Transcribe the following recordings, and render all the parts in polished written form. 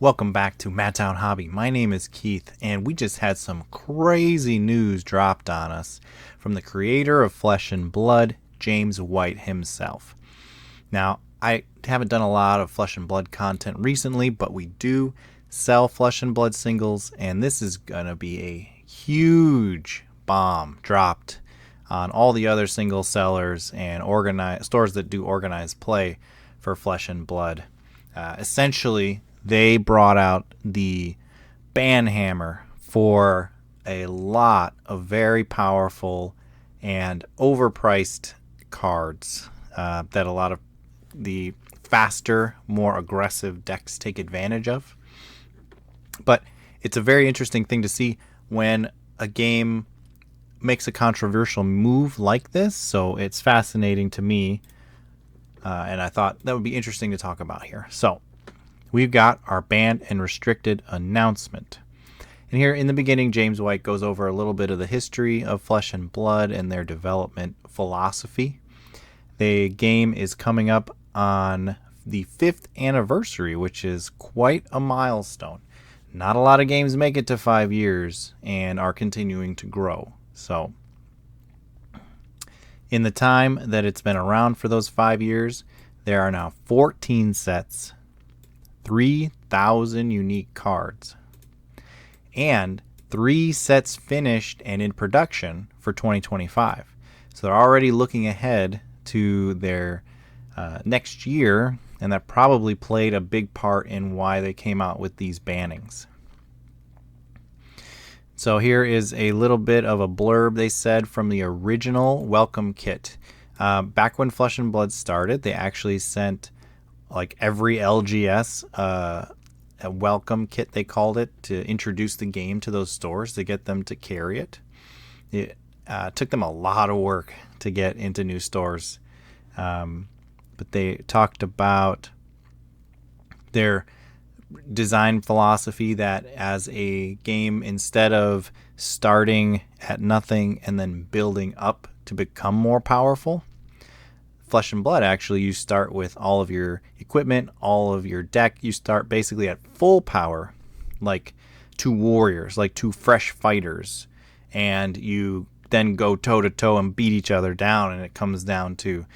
Welcome back to Madtown Hobby. My name is Keith, and we just had some crazy news dropped on us from the creator of Flesh and Blood, James White himself. Now, I haven't done a lot of Flesh and Blood content recently, but we do sell Flesh and Blood singles, and this is going to be a huge bomb dropped on all the other single sellers and stores that do organized play for Flesh and Blood. Essentially, they brought out the ban hammer for a lot of very powerful and overpriced cards that a lot of the faster, more aggressive decks take advantage of. But it's a very interesting thing to see when a game makes a controversial move like this, so it's fascinating to me, and I thought that would be interesting to talk about here. So we've got our banned and restricted announcement. And here in the beginning, James White goes over a little bit of the history of Flesh and Blood and their development philosophy. The game is coming up on the 5th anniversary, which is quite a milestone. Not a lot of games make it to 5 years and are continuing to grow. So in the time that it's been around for those 5 years, there are now 14 sets, 3,000 unique cards, and 3 sets finished and in production for 2025. So they're already looking ahead to their next year, and that probably played a big part in why they came out with these bannings. So here is a little bit of a blurb they said from the original welcome kit. Back when Flesh and Blood started, they actually sent like every LGS a welcome kit, they called it, to introduce the game to those stores to get them to carry it. It took them a lot of work to get into new stores, but they talked about their design philosophy that as a game, instead of starting at nothing and then building up to become more powerful, Flesh and Blood, actually, you start with all of your equipment, all of your deck. You start basically at full power, like 2 warriors, like 2 fresh fighters, and you then go toe-to-toe and beat each other down, and it comes down to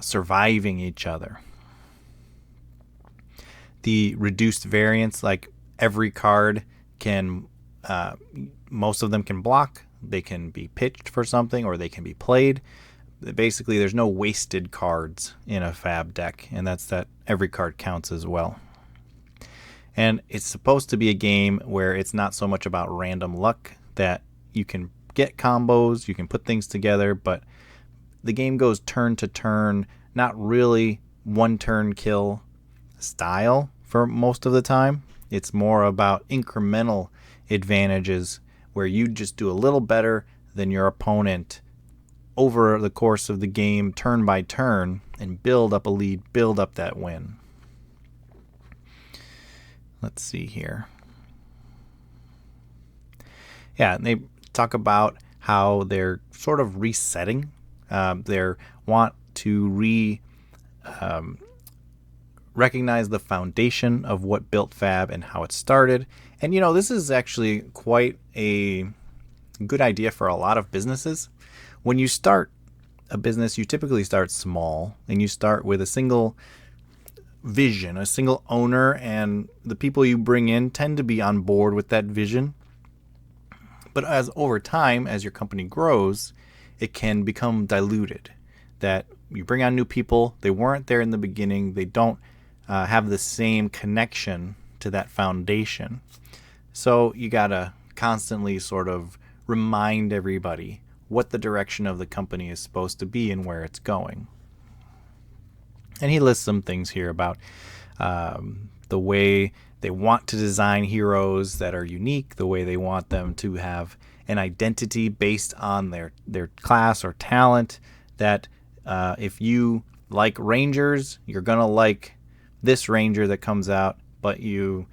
surviving each other. The reduced variance, like every card can, most of them can block, they can be pitched for something, or they can be played. Basically, there's no wasted cards in a fab deck, and that's that every card counts as well. And it's supposed to be a game where it's not so much about random luck, that you can get combos, you can put things together, but the game goes turn to turn, not really one turn kill style for most of the time. It's more about incremental advantages where you just do a little better than your opponent over the course of the game, turn by turn, and build up a lead, build up that win. Let's see here. Yeah, they talk about how they're sort of resetting. They want to recognize the foundation of what built Fab and how it started. And, this is actually quite a good idea for a lot of businesses. When you start a business, you typically start small, and you start with a single vision, a single owner, and the people you bring in tend to be on board with that vision. But as over time, as your company grows, it can become diluted. That you bring on new people, they weren't there in the beginning, they don't have the same connection to that foundation. So you gotta constantly sort of remind everybody what the direction of the company is supposed to be and where it's going. And he lists some things here about the way they want to design heroes that are unique, the way they want them to have an identity based on their class or talent, that if you like Rangers, you're going to like this Ranger that comes out, but if you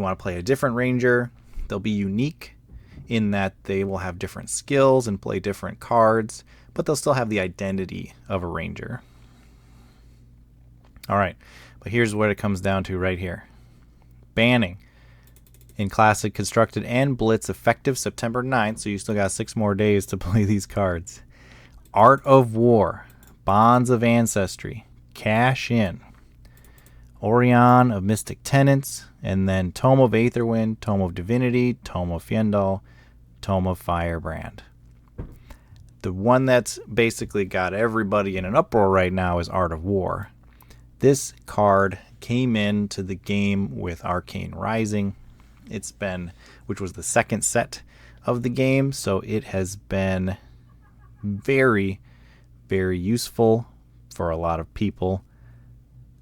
want to play a different Ranger, they'll be unique in that they will have different skills and play different cards, but they'll still have the identity of a Ranger. All right, but here's what it comes down to right here. banning in Classic, Constructed, and Blitz effective September 9th, so you still got 6 more days to play these cards. Art of War, Bonds of Ancestry, Cash In, Orion of Mystic Tenets, and then Tome of Aetherwind, Tome of Divinity, Tome of Fjendal, Tome of Firebrand. The one that's basically got everybody in an uproar right now is Art of War. This card came into the game with Arcane Rising. Which was the second set of the game, so it has been very, very useful for a lot of people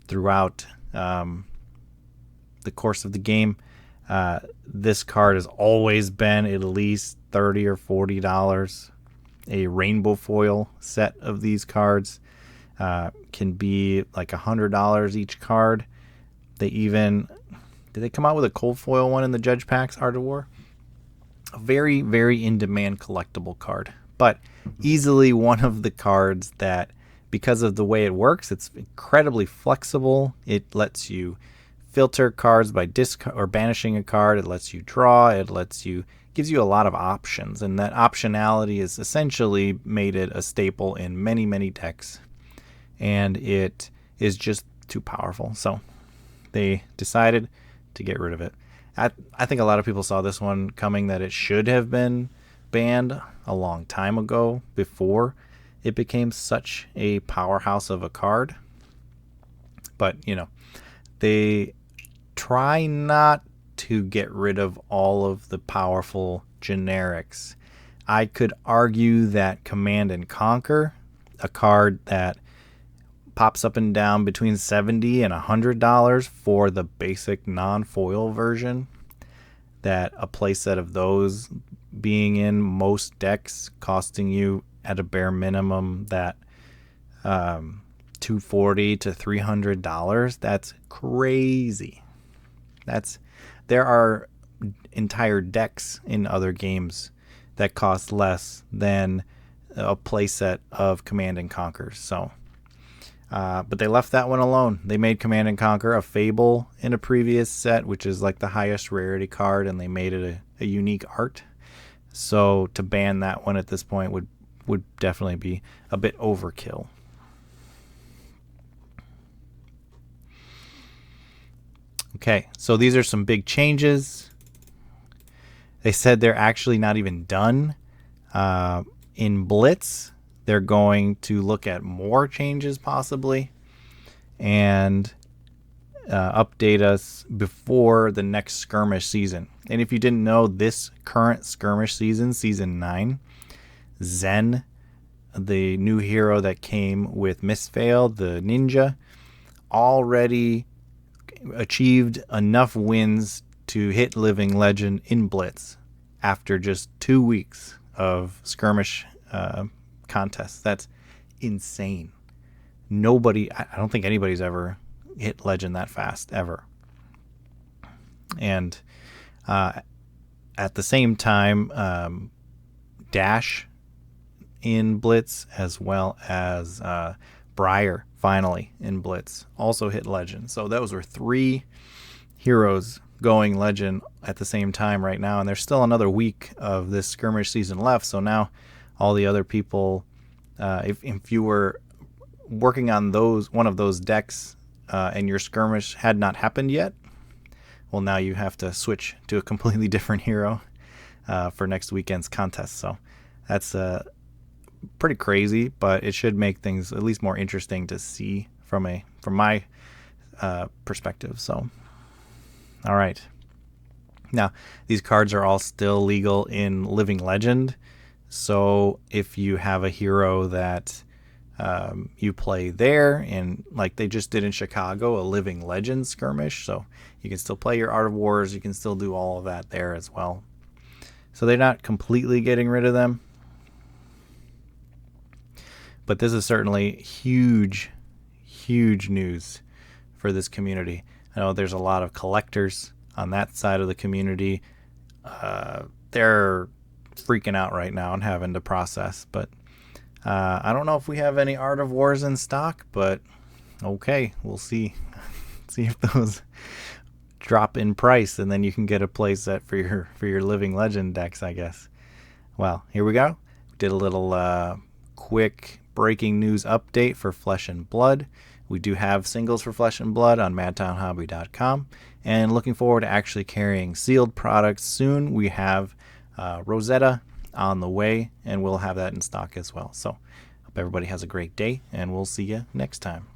throughout the course of the game. This card has always been at least $30 or $40. A rainbow foil set of these cards can be like $100 each card. Did they come out with a cold foil one in the Judge Packs Art of War? A very, very in-demand collectible card, but easily one of the cards that, because of the way it works, it's incredibly flexible. It lets you filter cards by discard or banishing a card. It lets you draw. Gives you a lot of options, and that optionality is essentially made it a staple in many, many decks, and it is just too powerful. So they decided to get rid of it. I think a lot of people saw this one coming, that it should have been banned a long time ago before it became such a powerhouse of a card. But, they try not to get rid of all of the powerful generics. I could argue that Command and Conquer, a card that pops up and down between $70 and $100 for the basic non-foil version, that a playset of those being in most decks costing you at a bare minimum that $240 to $300, that's crazy. There are entire decks in other games that cost less than a playset of Command and Conquer. So, but they left that one alone. They made Command and Conquer a Fable in a previous set, which is like the highest rarity card, and they made it a unique art. So to ban that one at this point would definitely be a bit overkill. Okay, so these are some big changes. They said they're actually not even done. In Blitz, they're going to look at more changes possibly and update us before the next skirmish season. And if you didn't know, this current skirmish season, Season 9, Zen, the new hero that came with Mistveil, the ninja, already achieved enough wins to hit Living Legend in Blitz after just 2 weeks of skirmish contests. That's insane. I don't think anybody's ever hit Legend that fast, ever. And at the same time, Dash in Blitz, as well as Briar finally in Blitz, also hit Legend. So those were 3 heroes going Legend at the same time right now, and there's still another week of this skirmish season left. So now all the other people, if you were working on one of those decks and your skirmish had not happened yet, well, now you have to switch to a completely different hero for next weekend's contest. So that's pretty crazy, but it should make things at least more interesting to see from my perspective. So, all right. Now, these cards are all still legal in Living Legend. So if you have a hero that you play there, and like they just did in Chicago, a Living Legend skirmish, so you can still play your Art of Wars, you can still do all of that there as well. So they're not completely getting rid of them. But this is certainly huge, huge news for this community. I know there's a lot of collectors on that side of the community. They're freaking out right now and having to process. But I don't know if we have any Art of Wars in stock, but okay, we'll see. See if those drop in price, and then you can get a play set for your Living Legend decks, I guess. Well, here we go. Did a little quick breaking news update for Flesh and Blood. We do have singles for Flesh and Blood on madtownhobby.com, and looking forward to actually carrying sealed products soon. We have Rosetta on the way, and we'll have that in stock as well. So hope everybody has a great day, and we'll see you next time.